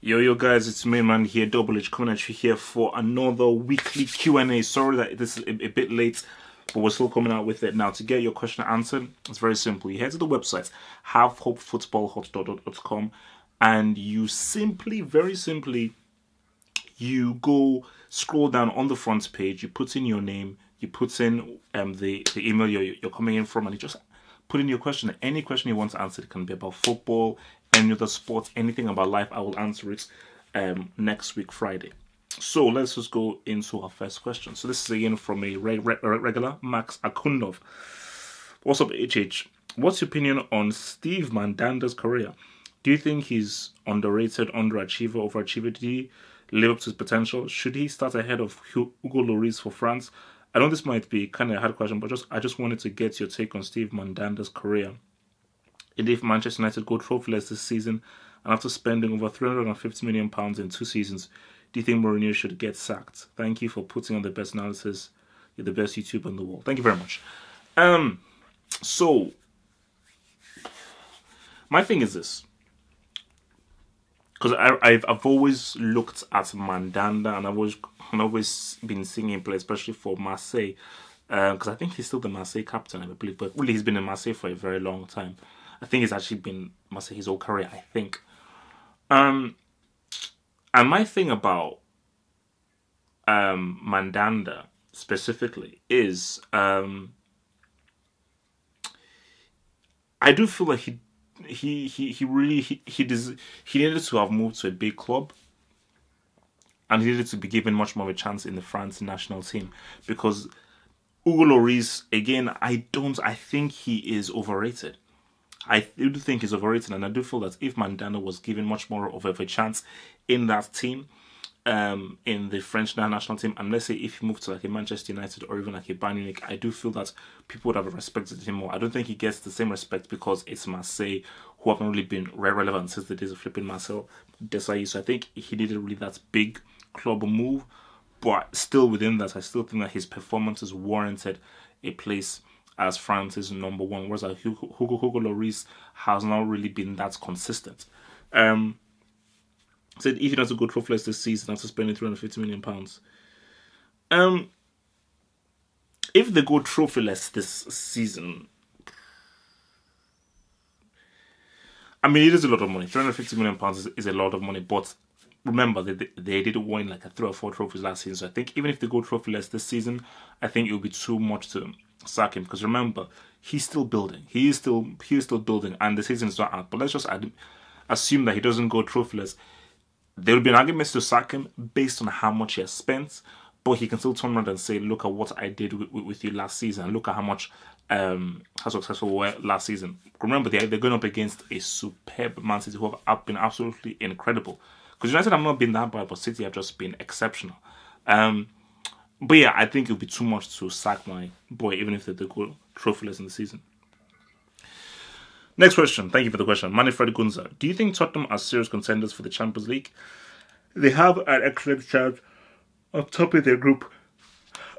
Yo guys, it's me man here, Double H, coming at you here for another weekly Q&A. Sorry that this is a bit late, but we're still coming out with it. Now, to get your question answered, it's very simple. You head to the website, havehopefootballhotdog.com, and you very simply, you go scroll down on the front page, you put in your name, you put in the email you're coming in from, and you just put in your question. Any question you want to answer. It can be about football, any other sport, anything about life. I will answer it next week, Friday. So let's just go into our first question. So this is again from a regular, Max Akundov. What's up, HH? What's your opinion on Steve Mandanda's career? Do you think he's underrated, underachiever, overachiever? Did he live up to his potential? Should he start ahead of Hugo Lloris for France? I know this might be kind of a hard question, but I just wanted to get your take on Steve Mandanda's career. And if Manchester United go trophyless this season, and after spending over £350 million in 2 seasons, do you think Mourinho should get sacked? Thank you for putting on the best analysis. You're the best YouTuber in the world. Thank you very much. So, my thing is this. Because I've always looked at Mandanda, and I've always been seeing him play, especially for Marseille. Because I think he's still the Marseille captain, I believe. But really, he's been in Marseille for a very long time. I think he's actually been Marseille his whole career, I think. And my thing about Mandanda specifically is I do feel like he needed to have moved to a big club, and he needed to be given much more of a chance in the France national team, because Hugo Lloris, again, I think he is overrated. I do think he's overrated, and I do feel that if Mandanda was given much more of a chance in that team, in the French national team, and let's say if he moved to like a Manchester United or even like a Bayern Munich, I do feel that people would have respected him more. I don't think he gets the same respect because it's Marseille, who haven't really been relevant since the days of flipping Marcel Desailly. So I think he needed really that big club move, but still within that, I still think that his performances warranted a place as France's number one, whereas Hugo Lloris has not really been that consistent. Said if he doesn't go trophyless this season after spending £350 million. If they go trophyless this season, I mean, it is a lot of money. £350 million is a lot of money, but remember, they did win like 3 or 4 trophies last season. So I think even if they go trophyless this season, I think it will be too much to sack him. Because remember, he's still building. He is still building, and the season is not out. But let's just assume that he doesn't go trophyless. There will be an argument to sack him based on how much he has spent. But he can still turn around and say, look at what I did with you last season. And look at how successful we were last season. Remember, they're going up against a superb Man City who have been absolutely incredible. Because United have not been that bad, but City have just been exceptional. But yeah, I think it would be too much to sack my boy, even if they go trophyless in the season. Next question. Thank you for the question. Manfred Gunza. Do you think Tottenham are serious contenders for the Champions League? They have an excellent chance of topping their group.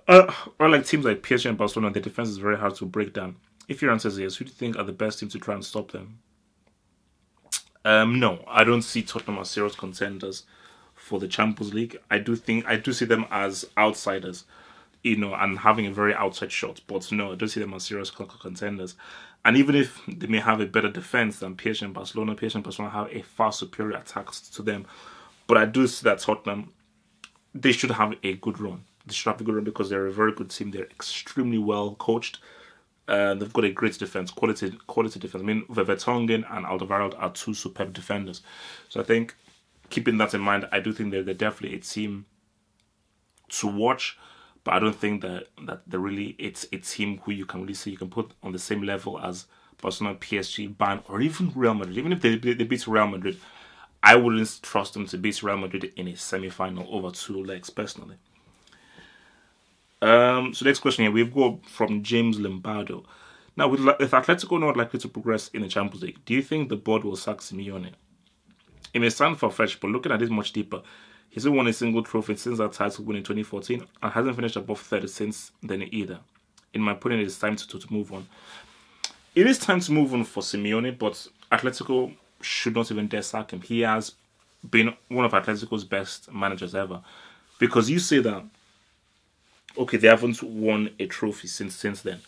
Unlike teams like PSG and Barcelona, their defense is very hard to break down. If your answer is yes, who do you think are the best teams to try and stop them? No, I don't see Tottenham as serious contenders for the Champions League. I do see them as outsiders, and having a very outside shot. But no, I don't see them as serious contenders. And even if they may have a better defense than PSG and Barcelona have a far superior attack to them. But I do see that Tottenham, they should have a good run. They should have a good run because they're a very good team. They're extremely well coached. They've got a great defense, quality defense. I mean, Vertonghen and Alderweireld are 2 superb defenders. So I think, keeping that in mind, I do think they're definitely a team to watch. But I don't think that it's a team who you can really say you can put on the same level as Barcelona, PSG, Bayern, or even Real Madrid. Even if they beat Real Madrid, I wouldn't trust them to beat Real Madrid in a semi-final over 2 legs, personally. So next question here, we've got from James Lombardo. Now, if Atletico not likely to progress in the Champions League, do you think the board will sack Simeone? It may sound far-fetched, but looking at this much deeper, he's not won a single trophy since that title win in 2014 and hasn't finished above 30 since then either. In my opinion, it's time to move on. It is time to move on for Simeone, but Atletico should not even dare sack him. He has been one of Atletico's best managers ever. Because you say that, okay, they haven't won a trophy since then.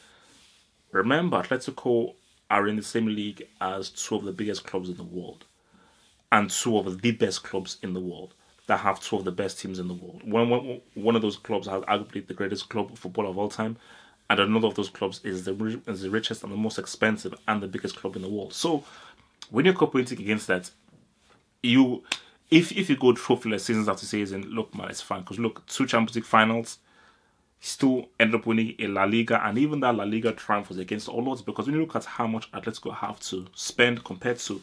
Remember, Atletico are in the same league as two of the biggest clubs in the world, and two of the best clubs in the world that have two of the best teams in the world. One of those clubs has arguably the greatest club of football of all time, and another of those clubs is the richest and the most expensive and the biggest club in the world. So when you're competing against that, if you go trophyless seasons after season, look, man, it's fine. Because look, 2 Champions League finals, still ended up winning a La Liga, and even that La Liga triumph was against all odds, because when you look at how much Atletico have to spend compared to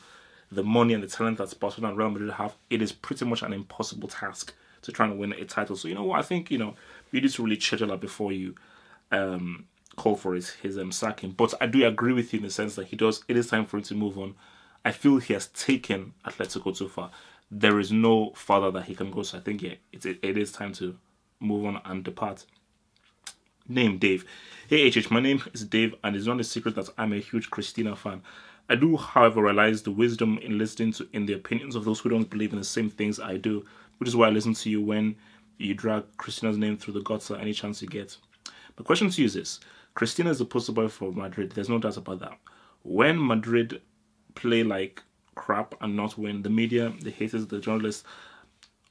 the money and the talent that Barcelona and Real Madrid have, it is pretty much an impossible task to try and win a title. So you know what, I think, you need to really schedule that before you call for his sacking. But I do agree with you in the sense that it is time for him to move on. I feel he has taken Atletico too far. There is no further that he can go. So I think, yeah, it is time to move on and depart. Name Dave. Hey HH, my name is Dave, and it's not a secret that I'm a huge Christina fan. I do, however, realize the wisdom in listening to the opinions of those who don't believe in the same things I do, which is why I listen to you when you drag Christina's name through the gutter any chance you get. My question to you is this. Christina is the poster boy for Madrid. There's no doubt about that. When Madrid play like crap and not win, the media, the haters, the journalists,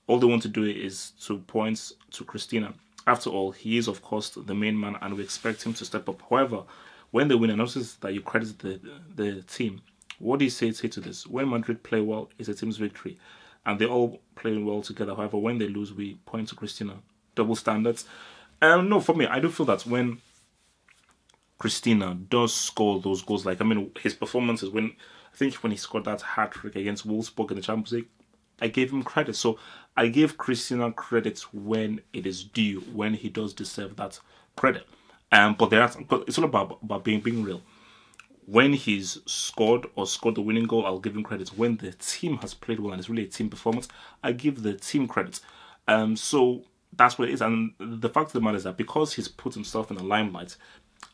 all they want to do is to point to Christina. After all, he is, of course, the main man, and we expect him to step up. However, when they win, I notice that you credit the team. What do you say to this? When Madrid play well, it's a team's victory, and they all play well together. However, when they lose, we point to Christina. Double standards. No, for me, I do feel that when Christina does score those goals, his performances, when he scored that hat-trick against Wolfsburg in the Champions League, I gave him credit. So I gave Christina credit when it is due, when he does deserve that credit. But it's all about being real. When he's scored the winning goal, I'll give him credit. When the team has played well and it's really a team performance, I give the team credit. So that's what it is. And the fact of the matter is that because he's put himself in the limelight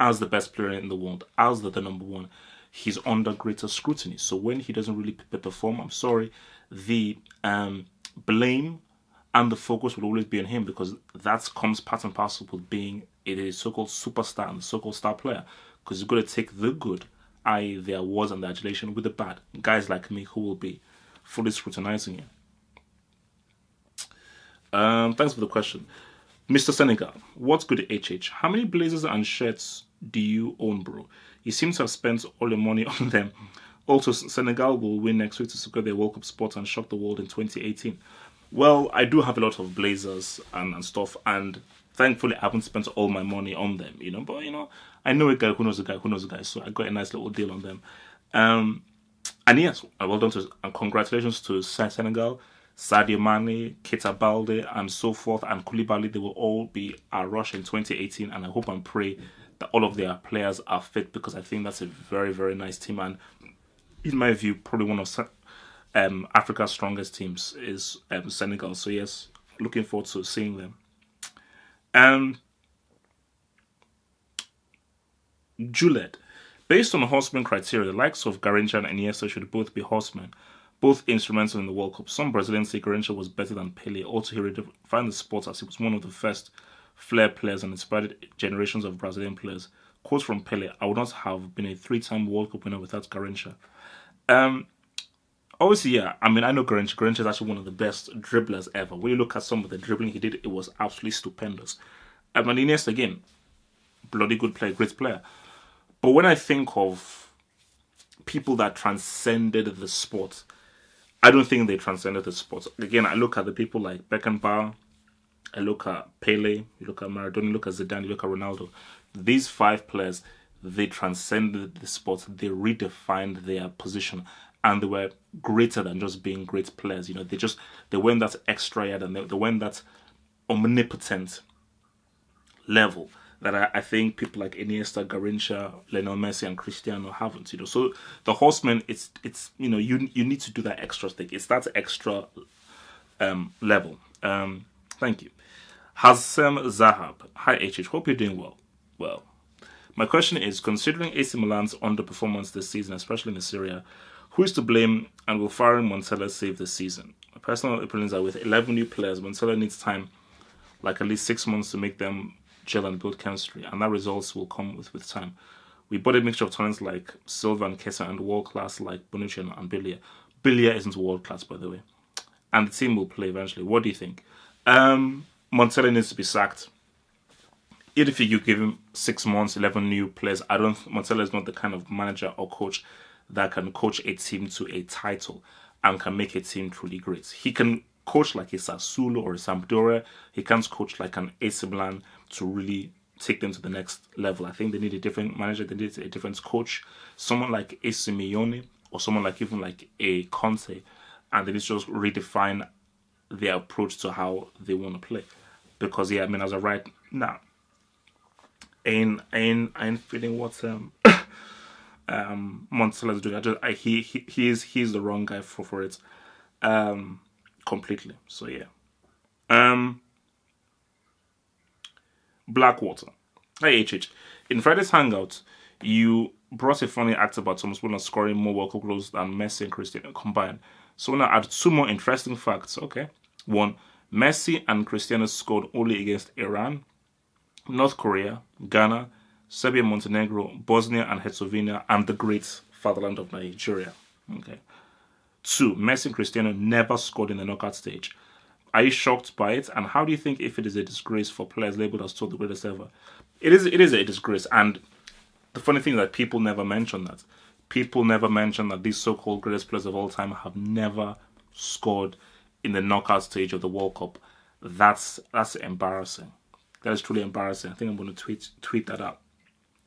as the best player in the world, as the number one, he's under greater scrutiny. So when he doesn't really perform, I'm sorry, the blame and the focus will always be on him, because that comes part and parcel with being a so-called superstar and so-called star player. Because you've got to take the good, i.e. the awards and the adulation, with the bad. Guys like me who will be fully scrutinizing you. Thanks for the question. Mr. Senegal, what's good at HH? How many blazers and shirts do you own, bro? You seem to have spent all your money on them. Also, Senegal will win next week to secure their World Cup spot and shock the world in 2018. Well, I do have a lot of blazers and stuff, and thankfully I haven't spent all my money on them, But, I know a guy who knows a guy who knows a guy, so I got a nice little deal on them. And yes, well done and congratulations to Senegal, Sadio Mane, Keita Balde, and so forth, and Koulibaly. They will all be at Rush in 2018, and I hope and pray that all of their players are fit, because I think that's a very, very nice team, and in my view, probably one of Africa's strongest teams is Senegal. So yes, looking forward to seeing them. Juliet, based on horseman criteria, the likes of Garrincha and Iniesta should both be horsemen, both instrumental in the World Cup. Some Brazilians say Garrincha was better than Pelé. Also, he redefined the sport as he was one of the first flair players and inspired generations of Brazilian players. Quote from Pelé, I would not have been a 3-time World Cup winner without Garrincha. Obviously, yeah, I know Garrincha. Garrincha is actually one of the best dribblers ever. When you look at some of the dribbling he did, it was absolutely stupendous. And Iniesta, again, bloody good player, great player. But when I think of people that transcended the sport, I don't think they transcended the sport. Again, I look at the people like Beckenbauer, I look at Pele, you look at Maradona, you look at Zidane, you look at Ronaldo. These 5 players, they transcended the sport. They redefined their position, and they were greater than just being great players. They went that extra yard, and they went that omnipotent level that I think people like Iniesta, Garrincha, Lionel Messi, and Cristiano haven't. So the horsemen, it's you need to do that extra thing. It's that extra level. Thank you. Hassem Zahab. Hi HH, hope you're doing well. Well, my question is, considering AC Milan's underperformance this season, especially in the Serie A, who is to blame, and will firing Montella save the season? My personal opinions are with 11 new players, Montella needs time, like at least 6 months to make them gel and build chemistry, and that results will come with time. We bought a mixture of talents like Silva and Kessa and world-class like Bonucci and Bilia. Bilia isn't world-class, by the way. And the team will play eventually. What do you think? Montella needs to be sacked. Even if you give him 6 months, 11 new players, Montella is not the kind of manager or coach that can coach a team to a title and can make a team truly great. He can coach like a Sassuolo or a Sampdoria. He can't coach like an AC Milan to really take them to the next level. I think they need a different manager. They need a different coach. Someone like a Simeone or someone like even like a Conte, and they need to just redefine their approach to how they want to play. Because yeah, I mean, as of right now, I ain't feeling what Montella is doing. He's the wrong guy for it, completely. So yeah. Blackwater. Hey HH. In Friday's hangout, you brought a funny act about Thomas Muller scoring more World Cup goals than Messi and Cristiano combined. So now add 2 more interesting facts. Okay. 1. Messi and Cristiano scored only against Iran, North Korea, Ghana, Serbia, Montenegro, Bosnia and Herzegovina, and the great fatherland of Nigeria. Okay. 2. Messi and Cristiano never scored in the knockout stage. Are you shocked by it? And how do you think if it is a disgrace for players labelled as still the greatest ever? It is a disgrace. And the funny thing is that people never mention that. People never mention that these so-called greatest players of all time have never scored in the knockout stage of the World Cup. That's embarrassing. That is truly embarrassing. I think I'm going to tweet that out.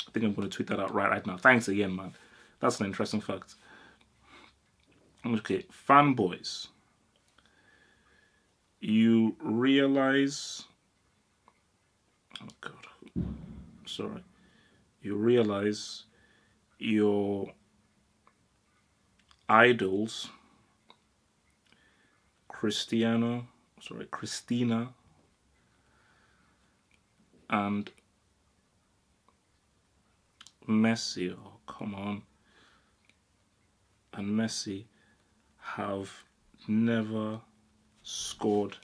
I think I'm going to tweet that out right now. Thanks again, man. That's an interesting fact. Okay, fanboys. You realize... Oh, God. Sorry. You realize your idols, Christina and Messi, oh come on, and Messi have never scored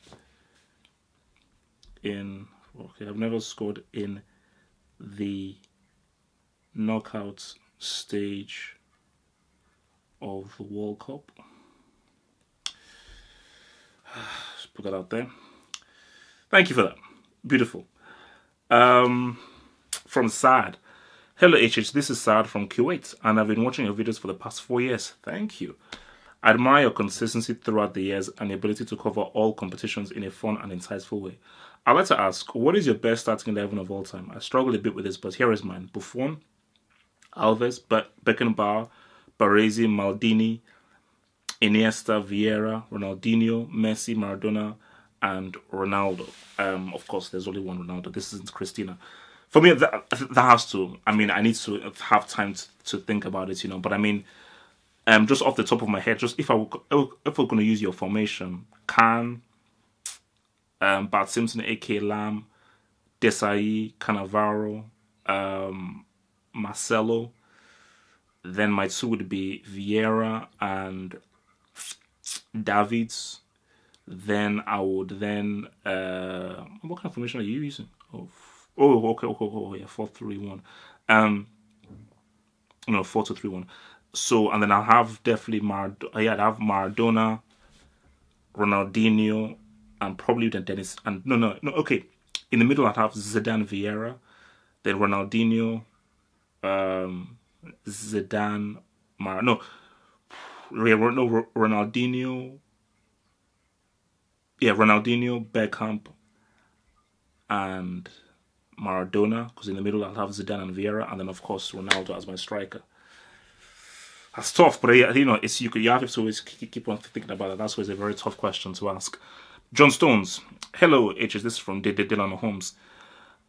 in the knockout stage of the World Cup. Just put that out there. Thank you for that. Beautiful. From Saad. Hello HH, this is Saad from Kuwait, and I've been watching your videos for the past 4 years. Thank you. I admire your consistency throughout the years and the ability to cover all competitions in a fun and insightful way. I'd like to ask, what is your best starting 11 of all time? I struggle a bit with this, but here is mine. Buffon, Alves, Beckenbauer, Baresi, Maldini, Iniesta, Vieira, Ronaldinho, Messi, Maradona, and Ronaldo. Of course, there's only one Ronaldo. This isn't Christina. For me, that has to. I mean, I need to have time to think about it, you know. But I mean, just off the top of my head, just if we're going to use your formation, Khan, Bart Simpson, A.K. Lam, Desai, Cannavaro, Marcelo. Then my 2 would be Vieira and Davids. Then I would what kind of formation are you using? Okay, yeah, 4-3-1. No, 4-2-3-1. So, and then I'll have definitely I'd have Maradona, Ronaldinho, and probably then Dennis. And no, okay. In the middle, I'd have Zidane, Vieira, then Ronaldinho, Zidane, Ronaldinho. Yeah, Ronaldinho, Beckham, and Maradona, because in the middle I'll have Zidane and Vieira, and then of course Ronaldo as my striker. That's tough, but you know, you have to always keep on thinking about it. That's always a very tough question to ask. John Stones, hello HH, this is from Dylan Holmes.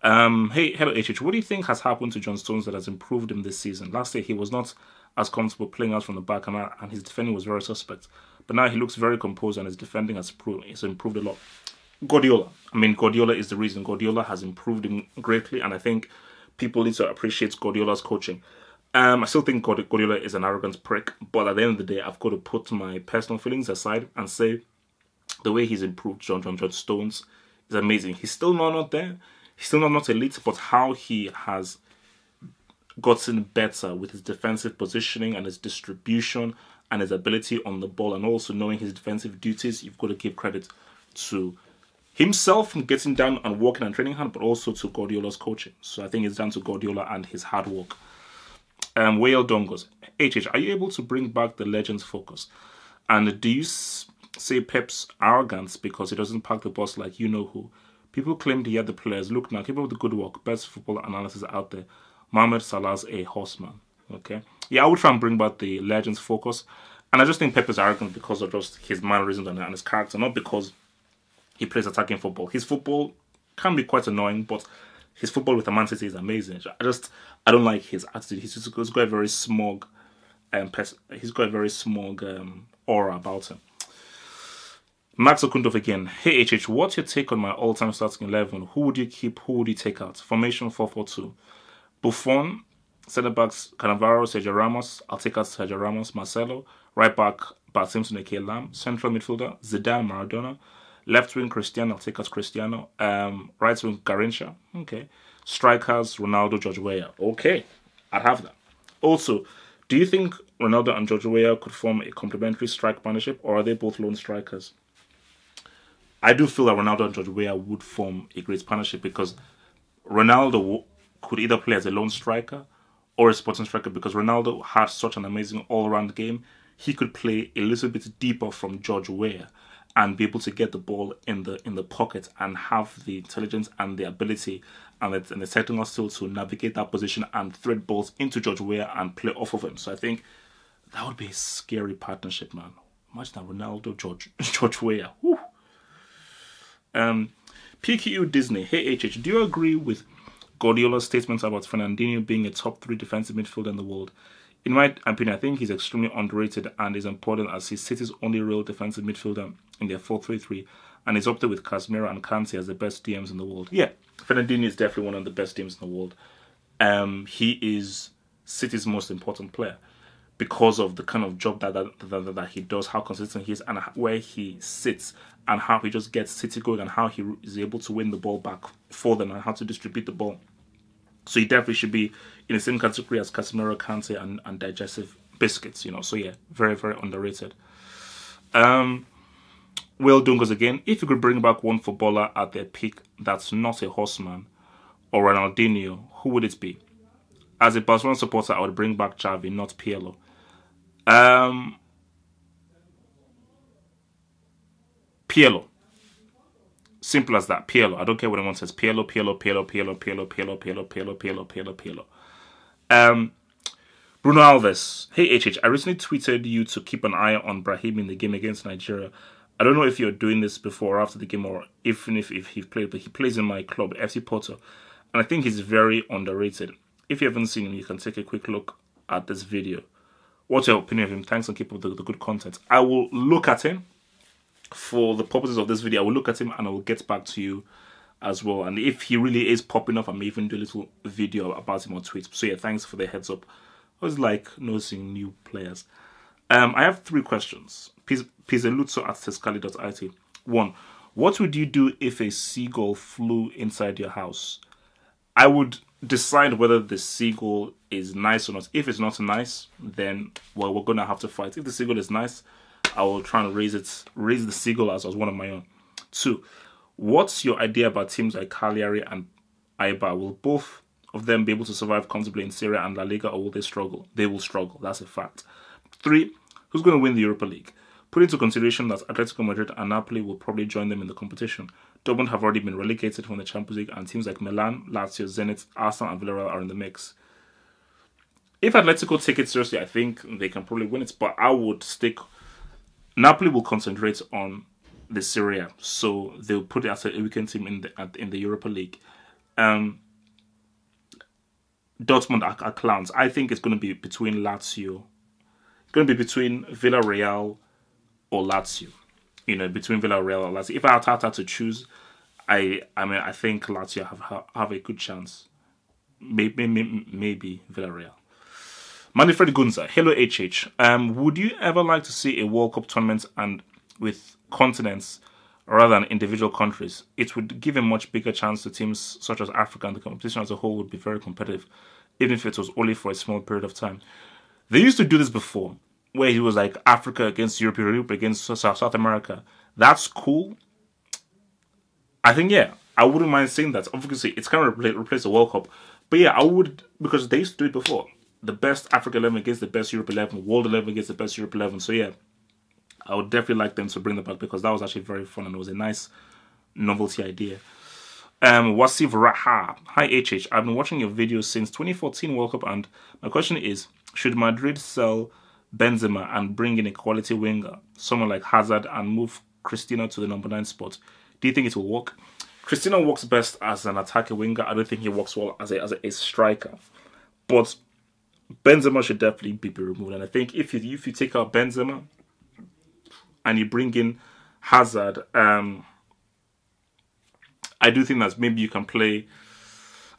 Hey, hello HH, what do you think has happened to John Stones that has improved him this season? Last year he was not as comfortable playing out from the back, and his defending was very suspect. But now he looks very composed and his defending has improved a lot. Guardiola. I mean, Guardiola is the reason. Guardiola has improved him greatly, and I think people need to appreciate Guardiola's coaching. I still think Guardiola is an arrogant prick, but at the end of the day, I've got to put my personal feelings aside and say The way he's improved John Stones is amazing. He's still not there. He's still not elite, but how he has gotten better with his defensive positioning and his distribution and his ability on the ball, and also knowing his defensive duties, you've got to give credit to himself from getting down and working and training hard, but also to Guardiola's coaching. So I think it's down to Guardiola and his hard work. Whale Dongos, HH, are you able to bring back the legends focus? And do you say Pep's arrogance because he doesn't pack the bus like you know who? People claimed he had the players. Look now, keep up the good work. Best football analysis out there. Mohamed Salah's a horseman. Okay, yeah, I would try and bring back the legends focus, and I just think Pep is arrogant because of just his mannerisms and his character, not because he plays attacking football. His football can be quite annoying, but his football with the Man City is amazing. I don't like his attitude. He's got a very smug, aura about him. Max Okundov again. Hey HH, what's your take on my all-time starting 11? Who would you keep? Who would you take out? Formation 4-4-2. Buffon, centre backs Cannavaro, Sergio Ramos. I'll take out Sergio Ramos. Marcelo. Right back Bart Simpson, aka Lam. Central midfielder Zidane, Maradona. Left wing Cristiano. I'll take out Cristiano. Right wing Garrincha. Okay. Strikers Ronaldo, George Weah. Okay, I'd have that. Also, do you think Ronaldo and George Weah could form a complementary strike partnership, or are they both lone strikers? I do feel that Ronaldo and George Weah would form a great partnership because Ronaldo could either play as a lone striker or a supporting striker, because Ronaldo has such an amazing all-round game. He could play a little bit deeper from George Weah and be able to get the ball in the pocket and have the intelligence and the ability and the technical skill to navigate that position and thread balls into George Weah and play off of him. So I think that would be a scary partnership, man. Imagine that Ronaldo, George Weah. Whew. PQU Disney. Hey HH, do you agree with Guardiola's statements about Fernandinho being a top 3 defensive midfielder in the world? In my opinion, I think he's extremely underrated and is important as he's City's only real defensive midfielder in their 4-3-3, and is up there with Casemiro and Kante as the best DMs in the world. Yeah, Fernandinho is definitely one of the best DMs in the world. He is City's most important player because of the kind of job that he does, how consistent he is, and where he sits, and how he just gets City going, and how he is able to win the ball back for them, and how to distribute the ball. So he definitely should be in the same category as Casemiro, Kante, and digestive biscuits, you know. So yeah, very, very underrated. Will Dungos again. If you could bring back one footballer at their peak that's not a horseman or Ronaldinho, who would it be? As a Barcelona supporter, I would bring back Xavi, not Pirlo. Pirlo. Simple as that. Pirlo. I don't care what anyone says. Pirlo. Bruno Alves. Hey HH, I recently tweeted you to keep an eye on Brahim in the game against Nigeria. I don't know if you're doing this before or after the game, or even if he played, but he plays in my club, FC Porto, and I think he's very underrated. If you haven't seen him, you can take a quick look at this video. What's your opinion of him? Thanks, and keep up the good content. I will look at him for the purposes of this video. I will look at him and I will get back to you as well. And if he really is popping off, I may even do a little video about him on tweets. So yeah, thanks for the heads up. I was like noticing new players. I have 3 questions. Pizzeluzzo at tescali.it. 1. What would you do if a seagull flew inside your house? I would decide whether the seagull is nice or not. If it's not nice, then, well, we're going to have to fight. If the seagull is nice, I will try and raise the seagull as one of my own. 2. What's your idea about teams like Cagliari and Eibar? Will both of them be able to survive comfortably in Serie A and La Liga, or will they struggle? They will struggle. That's a fact. 3. Who's going to win the Europa League? Put into consideration that Atletico Madrid and Napoli will probably join them in the competition. Dortmund have already been relegated from the Champions League, and teams like Milan, Lazio, Zenit, Arsenal and Villarreal are in the mix. If Atletico take it seriously, I think they can probably win it, but I would stick... Napoli will concentrate on the Serie A, so they'll put it as a weekend team in the Europa League. Dortmund are clowns. I think it's going to be between Lazio. It's going to be between Villarreal or Lazio. You know, between Villarreal or Lazio. If I had to choose, I think Lazio have a good chance. Maybe Villarreal. Manfred Gunza. Hello HH. Would you ever like to see a World Cup tournament and with continents rather than individual countries, it would give a much bigger chance to teams such as Africa, and the competition as a whole would be very competitive, even if it was only for a small period of time. They used to do this before, where it was like Africa against Europe, Europe against South America. That's cool. I think, yeah, I wouldn't mind saying that. Obviously, it's kind of replace the World Cup. But yeah, I would, because they used to do it before. The best Africa 11 against the best Europe 11, World 11 against the best Europe 11. So yeah, I would definitely like them to bring that back, because that was actually very fun and it was a nice novelty idea. Wasif Raha. Hi HH, I've been watching your videos since 2014 World Cup, and my question is, should Madrid sell Benzema and bring in a quality winger, someone like Hazard, and move Cristiano to the number 9 spot? Do you think it will work? Cristiano works best as an attacking winger. I don't think he works well as a striker. But Benzema should definitely be removed. And I think if you take out Benzema and you bring in Hazard, I do think that maybe you can play.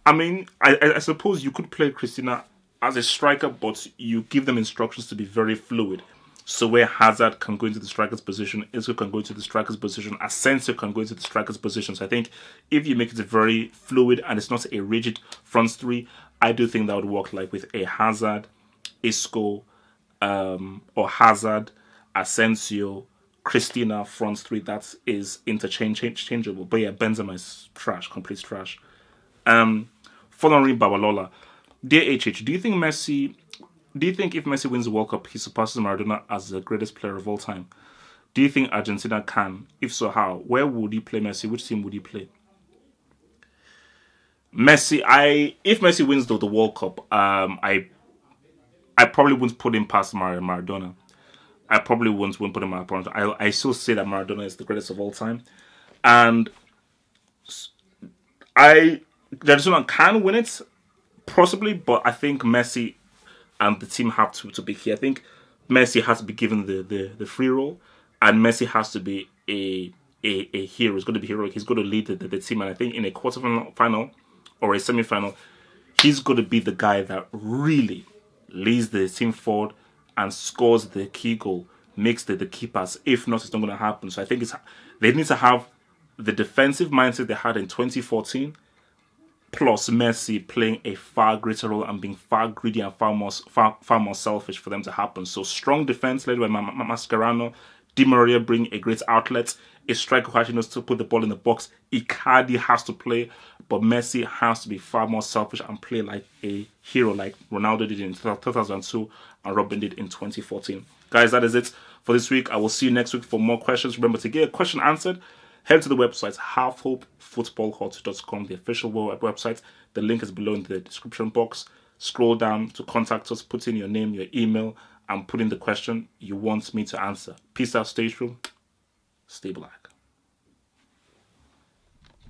I mean, I suppose you could play Cristiano as a striker, but you give them instructions to be very fluid. So where Hazard can go into the striker's position, Isco can go into the striker's position, Asensio can go into the striker's position. So I think if you make it very fluid and it's not a rigid front three, I do think that would work, like with a Hazard, Isco, or Hazard, Asensio, Cristiano front three. That is interchangeable. But yeah, Benzema is trash, complete trash. Following Babalola, dear HH, do you think if Messi wins the World Cup, he surpasses Maradona as the greatest player of all time? Do you think Argentina can? If so, how? Where would he play Messi? Which team would he play? Messi, if Messi wins the World Cup, I probably wouldn't put him past Maradona. I probably wouldn't put him past Maradona. I still say that Maradona is the greatest of all time. And Argentina can win it, possibly, but I think Messi and the team have to be here. I think Messi has to be given the free role, and Messi has to be a hero. He's going to be heroic. He's going to lead the team, and I think in a quarterfinal or a semi-final, he's going to be the guy that really leads the team forward and scores the key goal, makes the key pass. If not, it's not going to happen. So I think they need to have the defensive mindset they had in 2014, plus Messi playing a far greater role and being far greedy and far more selfish for them to happen. So strong defense led by Mascherano, Di Maria bring a great outlet, a striker who actually knows to put the ball in the box. Icardi has to play, but Messi has to be far more selfish and play like a hero, like Ronaldo did in 2002 and Robin did in 2014. Guys, that is it for this week. I will see you next week for more questions. Remember, to get a question answered, head to the website halfhopefootballhut.com, the official website. The link is below in the description box. Scroll down to contact us, put in your name, your email, and put in the question you want me to answer. Peace out, stay true, stay black.